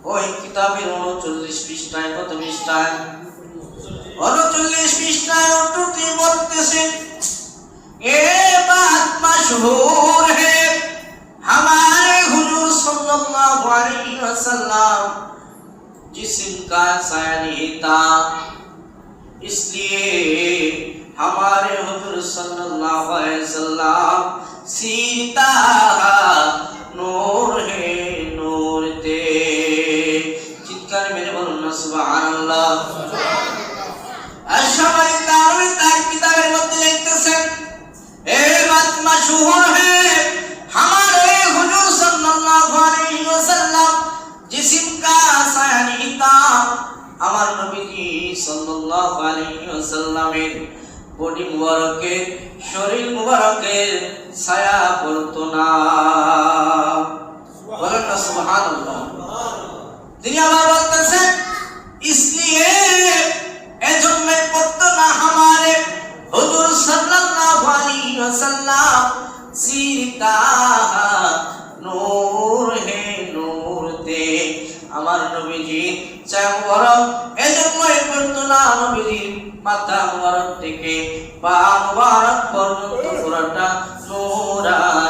ওই কিতাবের 39 পৃষ্ঠায় কত পৃষ্ঠায় 39 পৃষ্ঠায় উর্দুতে বলতেছেন ये बात मशहूर है हमारे हुजूर सल्लल्लाहु अलैहि वसल्लम जिस्म का साया नहीं था इसलिए हमारे हुजूर सल्लल्लाहु अलैहि वसल्लम सीता नूर है नूर थे चित्कार मेरे बोलो ना सुभान अल्लाह अशमाई तारवी ताक किताबेर मध्य लिखतेছেন ए बात मशहूर है हमारे हुजूर सल्लल्लाहु अलैहि वसल्लम जिस्म का साया नहीं था আমার নবীজি সাল্লাল্লাহু আলাইহি ওয়াসাল্লামের বডি মুবারকের শরীর মুবারকের ছায়া পড়তো না বলেন না সুবহানাল্লাহ তিনি আবার বলতেছেন इसलिए এজন্যই পড়তো না हमारे हुजूर सल्लल्लाहु अलैहि वसल्लम सीता नूर है नूर थे আমার নবীজি ছায়া মুবারক এজন্যই পড়তো না নবীজির মাথা মুবারক থেকে পা মুবারক পর্যন্ত পুরোটা নূরানি